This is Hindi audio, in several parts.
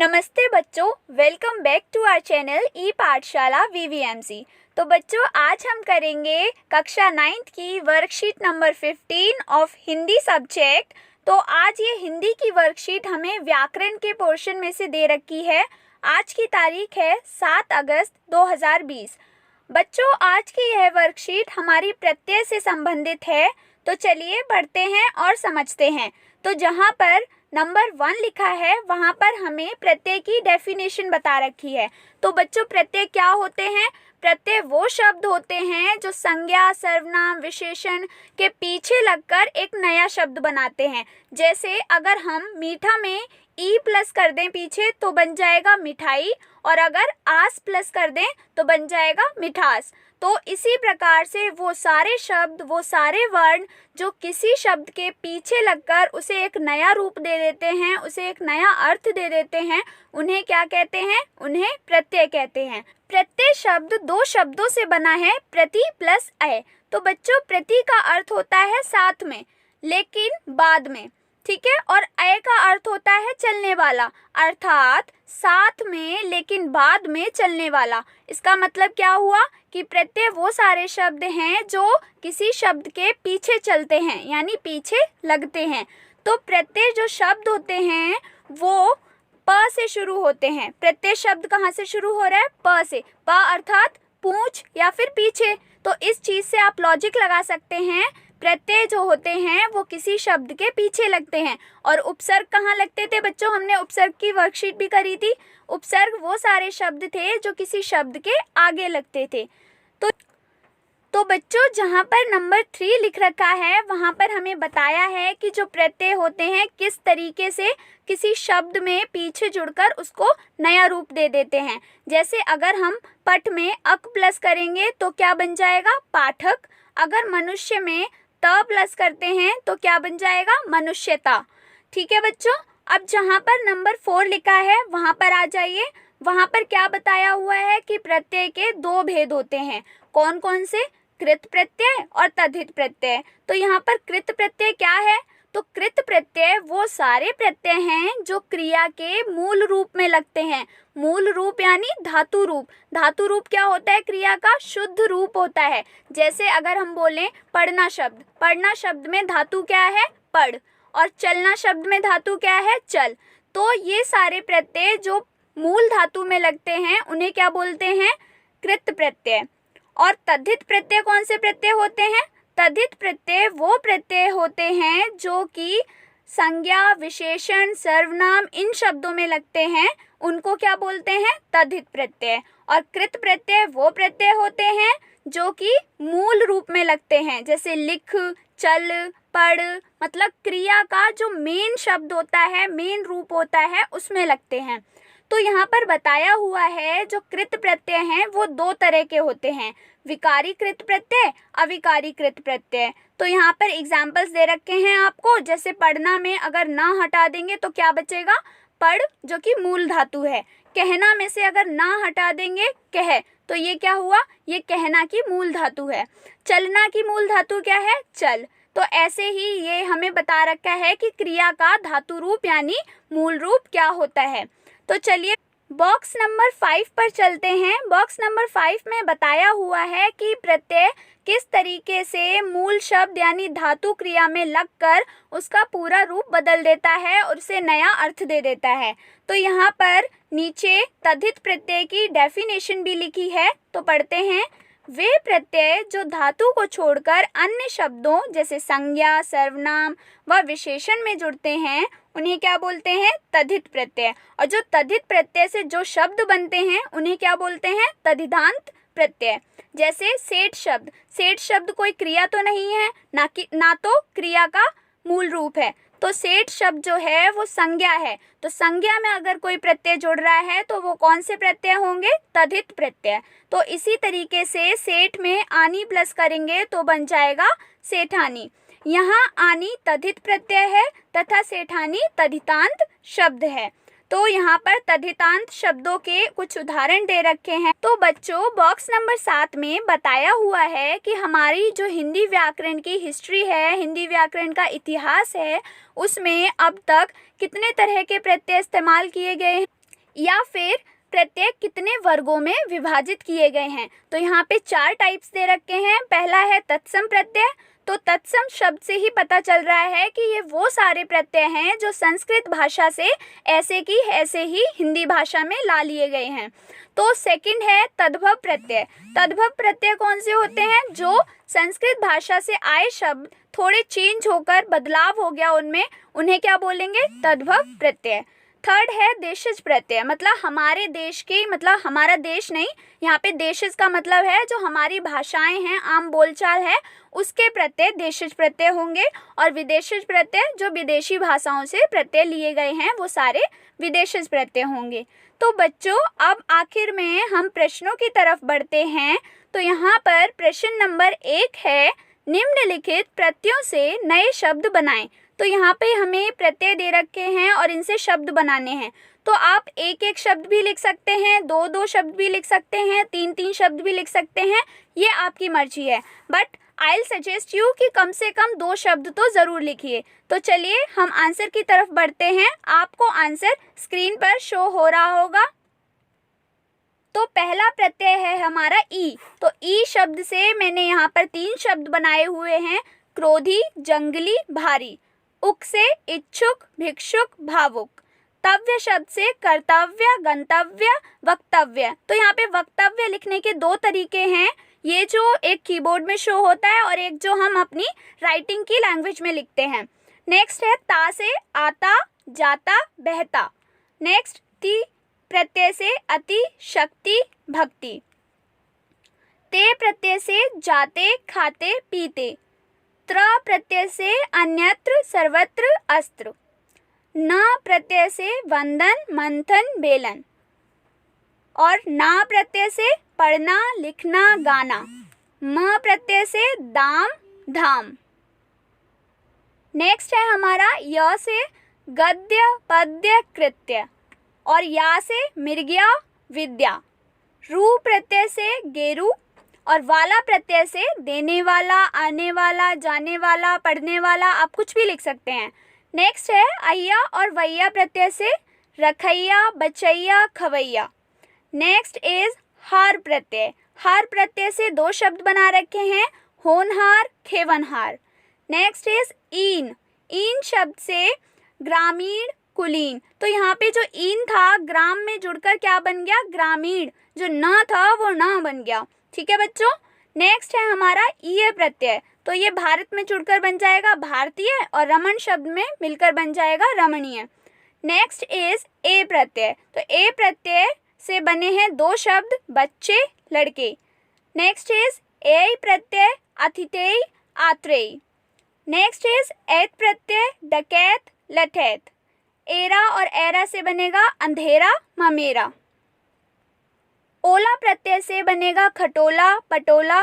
नमस्ते बच्चों, welcome back to our channel e Pathshala VVMC. तो बच्चों, आज हम करेंगे कक्षा 9th की worksheet number 15 of Hindi subject. तो आज ये हिंदी की वर्कशीट हमें व्याकरण के पोर्शन में से दे रखी है। आज की तारीख है 7 अगस्त 2020। बच्चों, आज की यह वर्कशीट हमारी प्रत्यय से संबंधित है। तो चलिए पढ़ते हैं और समझते हैं। तो जहाँ पर नंबर 1 लिखा है वहाँ पर हमें प्रत्यय की डेफिनेशन बता रखी है। तो बच्चों, प्रत्यय क्या होते हैं? प्रत्यय वो शब्द होते हैं जो संज्ञा, सर्वनाम, विशेषण के पीछे लगकर एक नया शब्द बनाते हैं। जैसे अगर हम मीठा में ई प्लस कर दें पीछे तो बन जाएगा मिठाई, और अगर आस प्लस कर दें तो बन जाएगा मिठास। तो इसी प्रकार से वो सारे शब्द, वो सारे वर्ण जो किसी शब्द के पीछे लगकर उसे एक नया रूप दे देते हैं, उसे एक नया अर्थ दे देते हैं, उन्हें क्या कहते हैं? उन्हें प्रत्यय कहते हैं। प्रत्यय शब्द दो शब्दों से बना है, प्रति प्लस अय। तो बच्चों, प्रति का अर्थ होता है साथ में लेकिन बाद में, ठीक है, और अय का अर्थ होता है चलने वाला, अर्थात साथ में लेकिन बाद में चलने वाला। इसका मतलब क्या हुआ कि प्रत्यय वो सारे शब्द हैं जो किसी शब्द के पीछे चलते हैं, यानी पीछे लगते हैं। तो प्रत्यय जो शब्द होते हैं वो प से शुरू होते हैं। प्रत्यय शब्द कहाँ से शुरू हो रहा है? प से। प अर्थात पूंछ या फिर पीछे। तो इस चीज से आप लॉजिक लगा सकते हैं, प्रत्यय जो होते हैं वो किसी शब्द के पीछे लगते हैं। और उपसर्ग कहाँ लगते थे बच्चों? हमने उपसर्ग की वर्कशीट भी करी थी। उपसर्ग वो सारे शब्द थे जो किसी शब्द के आगे लगते थे। तो बच्चों, जहाँ पर नंबर 3 लिख रखा है वहाँ पर हमें बताया है कि जो प्रत्यय होते हैं किस तरीके से किसी शब्द में पीछे जुड़कर उसको नया रूप दे देते हैं। जैसे अगर हम पठ में अक प्लस करेंगे तो क्या बन जाएगा? पाठक। अगर मनुष्य में त प्लस करते हैं तो क्या बन जाएगा? मनुष्यता। ठीक है बच्चों, अब जहाँ पर नंबर 4 लिखा है वहाँ पर आ जाइए। वहाँ पर क्या बताया हुआ है कि प्रत्यय के दो भेद होते हैं। कौन कौन से? कृत प्रत्यय और तद्धित प्रत्यय। तो यहाँ पर कृत प्रत्यय क्या है? तो कृत प्रत्यय वो सारे प्रत्यय हैं जो क्रिया के मूल रूप में लगते हैं। मूल रूप यानी धातु रूप। धातु रूप क्या होता है? क्रिया का शुद्ध रूप होता है। जैसे अगर हम बोलें पढ़ना शब्द, पढ़ना शब्द में धातु क्या है? पढ़। और चलना शब्द में धातु क्या है? चल। तो ये सारे प्रत्यय जो मूल धातु में लगते हैं उन्हें क्या बोलते हैं? कृत प्रत्यय। और तद्धित प्रत्यय कौन से प्रत्यय होते हैं? तद्धित प्रत्यय वो प्रत्यय होते हैं जो कि संज्ञा, विशेषण, सर्वनाम इन शब्दों में लगते हैं, उनको क्या बोलते हैं? तद्धित प्रत्यय। और कृत प्रत्यय वो प्रत्यय होते हैं जो कि मूल रूप में लगते हैं, जैसे लिख, चल, पढ़, मतलब क्रिया का जो मेन शब्द होता है, मेन रूप होता है, उसमें लगते हैं। तो यहाँ पर बताया हुआ है जो कृत प्रत्यय हैं वो दो तरह के होते हैं, विकारी कृत प्रत्यय, अविकारी कृत प्रत्यय। तो यहाँ पर एग्जाम्पल्स दे रखे हैं आपको। जैसे पढ़ना में अगर ना हटा देंगे तो क्या बचेगा? पढ़, जो कि मूल धातु है। कहना में से अगर ना हटा देंगे कह, तो ये क्या हुआ? ये कहना की मूल धातु है। चलना की मूल धातु क्या है? चल। तो ऐसे ही ये हमें बता रखा है कि क्रिया का धातु रूप यानी मूल रूप क्या होता है। तो चलिए बॉक्स नंबर 5 पर चलते हैं। बॉक्स नंबर 5 में बताया हुआ है कि प्रत्यय किस तरीके से मूल शब्द यानी धातु क्रिया में लगकर उसका पूरा रूप बदल देता है और उसे नया अर्थ दे देता है। तो यहाँ पर नीचे तद्धित प्रत्यय की डेफिनेशन भी लिखी है, तो पढ़ते हैं। वे प्रत्यय जो धातु को छोड़कर अन्य शब्दों जैसे संज्ञा, सर्वनाम व विशेषण में जुड़ते हैं उन्हें क्या बोलते हैं? तद्धित प्रत्यय। और जो तद्धित प्रत्यय से जो शब्द बनते हैं उन्हें क्या बोलते हैं? तद्धितांत प्रत्यय। जैसे सेठ शब्द, सेठ शब्द कोई क्रिया तो नहीं है, ना तो क्रिया का मूल रूप है। तो सेठ शब्द जो है वो संज्ञा है। तो संज्ञा में अगर कोई प्रत्यय जुड़ रहा है तो वो कौन से प्रत्यय होंगे? तद्धित प्रत्यय। तो इसी तरीके से सेठ में आनी प्लस करेंगे तो बन जाएगा सेठानी। यहाँ आनी तद्धित प्रत्यय है तथा सेठानी तद्धितांत शब्द है। तो यहाँ पर तद्धितांत शब्दों के कुछ उदाहरण दे रखे हैं। तो बच्चों, बॉक्स नंबर 7 में बताया हुआ है कि हमारी जो हिंदी व्याकरण की हिस्ट्री है, हिंदी व्याकरण का इतिहास है, उसमें अब तक कितने तरह के प्रत्यय इस्तेमाल किए गए हैं? या फिर प्रत्यय कितने वर्गों में विभाजित किए गए हैं। तो यहाँ पे 4 टाइप्स दे रखे हैं। पहला है तत्सम प्रत्यय। तो तत्सम शब्द से ही पता चल रहा है कि ये वो सारे प्रत्यय हैं जो संस्कृत भाषा से ऐसे की ऐसे ही हिंदी भाषा में ला लिए गए हैं। तो सेकंड है तद्भव प्रत्यय। तद्भव प्रत्यय कौन से होते हैं? जो संस्कृत भाषा से आए शब्द थोड़े चेंज होकर बदलाव हो गया उनमें, उन्हें क्या बोलेंगे? तद्भव प्रत्यय। थर्ड है देशज प्रत्यय, मतलब हमारे देश के, मतलब हमारा देश नहीं, यहाँ पे देशज का मतलब है जो हमारी भाषाएं हैं, आम बोलचाल है, उसके प्रत्यय देशज प्रत्यय होंगे। और विदेशज प्रत्यय जो विदेशी भाषाओं से प्रत्यय लिए गए हैं वो सारे विदेशज प्रत्यय होंगे। तो बच्चों अब आखिर में हम प्रश्नों की तरफ बढ़ते हैं। तो यहाँ पर प्रश्न नंबर 1 है, निम्नलिखित प्रत्ययों से नए शब्द बनाएं। तो यहाँ पे हमें प्रत्यय दे रखे हैं और इनसे शब्द बनाने हैं। तो आप एक एक शब्द भी लिख सकते हैं, दो दो शब्द भी लिख सकते हैं, तीन तीन शब्द भी लिख सकते हैं, ये आपकी मर्जी है। But I will suggest you कि कम से कम 2 शब्द तो ज़रूर लिखिए। तो चलिए हम आंसर की तरफ बढ़ते हैं। आपको आंसर स्क्रीन पर शो हो रहा होगा। तो पहला प्रत्यय है हमारा ई। तो ई शब्द से मैंने यहाँ पर 3 शब्द बनाए हुए हैं, क्रोधी, जंगली, भारी। उक से इच्छुक, भिक्षुक, भावुक। तव्य शब्द से कर्तव्य, गंतव्य, वक्तव्य। तो यहाँ पे वक्तव्य लिखने के 2 तरीके हैं, ये जो एक कीबोर्ड में शो होता है और एक जो हम अपनी राइटिंग की लैंग्वेज में लिखते हैं। नेक्स्ट है ता से आता, जाता, बहता। नेक्स्ट ती प्रत्यय से अति, शक्ति, भक्ति। ते प्रत्यय से जाते, खाते, पीते। त्र प्रत्यय से अन्यत्र, सर्वत्र, अस्त्र। न प्रत्यय से वंदन, मंथन, बेलन। और ना प्रत्यय से पढ़ना, लिखना, गाना। म प्रत्यय से दाम, धाम। नेक्स्ट है हमारा य से गद्य, पद्य, कृत्य। और या से मृग्या, विद्या। रू प्रत्यय से गेरू और वाला प्रत्यय से देने वाला, आने वाला, जाने वाला, पढ़ने वाला, आप कुछ भी लिख सकते हैं। नेक्स्ट है अय्या और वैया प्रत्यय से रखैया, बचैया, खवैया। नेक्स्ट इज हार प्रत्यय। हार प्रत्यय से 2 शब्द बना रखे हैं, होनहार, खेवनहार। नेक्स्ट इज ईन। ईन शब्द से ग्रामीण, कुलीन। तो यहाँ पे जो ईन था ग्राम में जुड़कर क्या बन गया? ग्रामीण। जो न था वो न बन गया। ठीक है बच्चों। नेक्स्ट है हमारा ईय प्रत्यय। तो ये भारत में जुड़कर बन जाएगा भारतीय और रमण शब्द में मिलकर बन जाएगा रमणीय। नेक्स्ट इज ए प्रत्यय। तो ए प्रत्यय से बने हैं 2 शब्द, बच्चे, लड़के। Next is a Pratyaya, अतिथेय, Atreya. Next is ऐत प्रत्यय, डकैत, लठैत। एरा और एरा से बनेगा अंधेरा, ममेरा। ओला प्रत्यय से बनेगा खटोला, पटोला।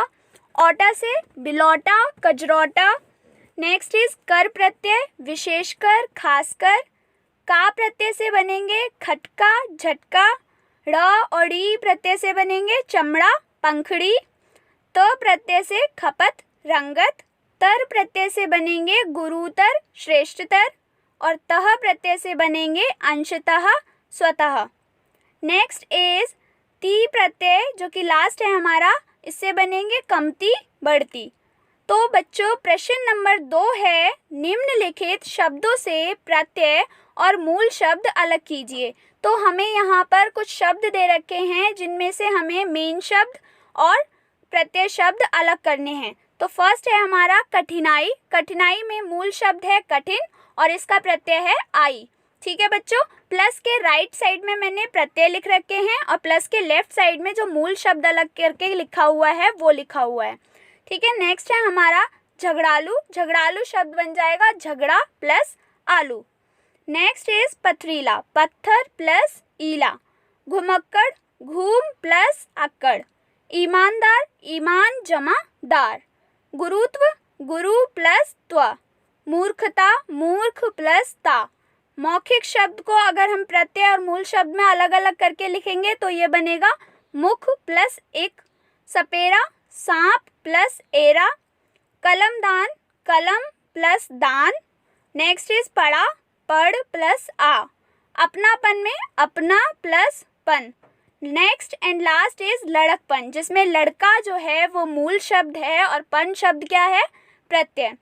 औटा से बिलौटा, कजरौटा। नेक्स्ट इज कर प्रत्यय, विशेषकर, खासकर। का प्रत्यय से बनेंगे खटका, झटका। ड़ और डी प्रत्यय से बनेंगे चमड़ा, पंखड़ी। त प्रत्यय से खपत, रंगत। तर प्रत्यय से बनेंगे गुरुतर, श्रेष्ठतर। और तह प्रत्यय से बनेंगे अंशतः, स्वतः। नेक्स्ट इज ती प्रत्यय जो कि लास्ट है हमारा, इससे बनेंगे कमती, बढ़ती। तो बच्चों प्रश्न नंबर 2 है, निम्नलिखित शब्दों से प्रत्यय और मूल शब्द अलग कीजिए। तो हमें यहाँ पर कुछ शब्द दे रखे हैं जिनमें से हमें मेन शब्द और प्रत्यय शब्द अलग करने हैं। तो फर्स्ट है हमारा कठिनाई। कठिनाई में मूल शब्द है कठिन और इसका प्रत्यय है आई। ठीक है बच्चों। प्लस के राइट साइड में मैंने प्रत्यय लिख रखे हैं और प्लस के लेफ्ट साइड में जो मूल शब्द अलग करके लिखा हुआ है वो लिखा हुआ है। ठीक है। नेक्स्ट है हमारा झगड़ालू। झगड़ालू शब्द बन जाएगा झगड़ा प्लस आलू। नेक्स्ट इज पथरीला, पत्थर प्लस ईला। घुमक्कड़, घूम प्लस अक्कड़। ईमानदार, ईमान जमा दार। गुरुत्व, गुरु प्लस त्व। मूर्खता, मूर्ख प्लस ता। मौखिक शब्द को अगर हम प्रत्यय और मूल शब्द में अलग अलग करके लिखेंगे तो ये बनेगा मुख प्लस एक। सपेरा, सांप प्लस एरा। कलमदान, कलम प्लस दान। नेक्स्ट इज पड़ा, पढ़ प्लस आ। अपनापन में अपना प्लस पन। नेक्स्ट एंड लास्ट इज लड़कपन, जिसमें लड़का जो है वो मूल शब्द है और पन शब्द क्या है, प्रत्यय।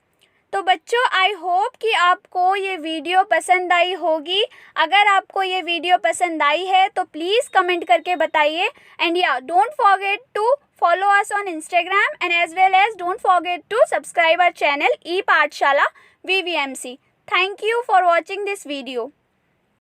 तो बच्चों आई होप कि आपको ये वीडियो पसंद आई होगी। अगर आपको ये वीडियो पसंद आई है तो प्लीज़ कमेंट करके बताइए। एंड या don't forget to follow us on Instagram and as well as don't forget to subscribe our channel ePathshala VVMC. Thank you for watching this video.